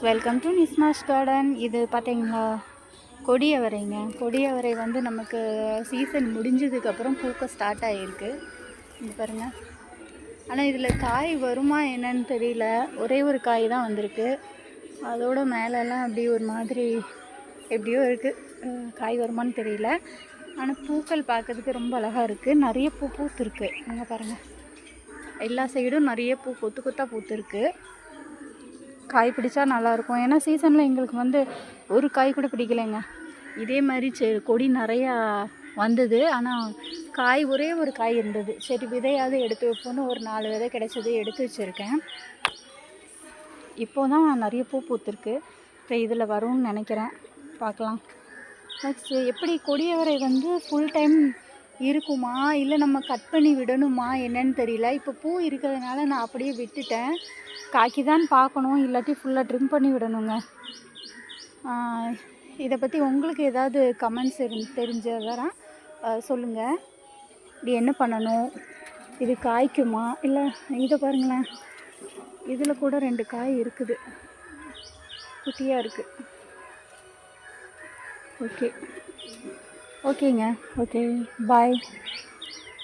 Welcome to நிஸ்மாஸ் garden. இது பார்த்தீங்களா கொடியவரைங்க. கொடியவரை வந்து நமக்கு சீசன் முடிஞ்சதுக்கப்புறம் பூக்க ஸ்டார்ட் ஆகிருக்கு. இது பாருங்கள். ஆனால் இதில் காய் வருமா என்னன்னு தெரியல. ஒரே ஒரு காய் தான் வந்திருக்கு. அதோட மேலெல்லாம் அப்படி ஒரு மாதிரி எப்படியோ இருக்குது. காய் வருமானு தெரியல. ஆனால் பூக்கள் பார்க்கறதுக்கு ரொம்ப அழகாக இருக்குது. நிறைய பூ பூத்துருக்கு. அங்கே பாருங்கள், எல்லா சைடும் நிறைய பூ கொத்து கொத்தாக பூத்துருக்கு. காய் பிடிச்சா நல்லாயிருக்கும். ஏன்னா சீசனில் எங்களுக்கு வந்து ஒரு காய் கூட பிடிக்கலைங்க. இதே மாதிரி கொடி நிறையா வந்தது. ஆனால் காய் ஒரே ஒரு காய் இருந்தது. சரி விதையாவது எடுத்து வைப்போன்னு ஒரு 4 விதை கிடச்சது, எடுத்து வச்சுருக்கேன். இப்போ தான் நிறைய பூ பூத்துருக்கு. இப்போ இதில் வரும்னு நினைக்கிறேன், பார்க்கலாம். நெக்ஸ்ட் எப்படி கொடியவரை வந்து ஃபுல் டைம் இருக்குமா இல்லை நம்ம கட் பண்ணி விடணுமா என்னன்னு தெரியல. இப்போ பூ இருக்கிறதுனால நான் அப்படியே விட்டுட்டேன். காய்க்கு தான் பார்க்கணும், இல்லாட்டி ஃபுல்லாக ட்ரிம் பண்ணி விடணுங்க. இதை பற்றி உங்களுக்கு ஏதாவது கமெண்ட்ஸ் தெரிஞ்சவரா சொல்லுங்கள். இது என்ன பண்ணணும், இது காய்க்குமா இல்லை? இதை பாருங்களேன், இதில் கூட 2 காய் இருக்குது, குட்டியாக இருக்குது. ஓகேங்க, ஓகே, பாய்.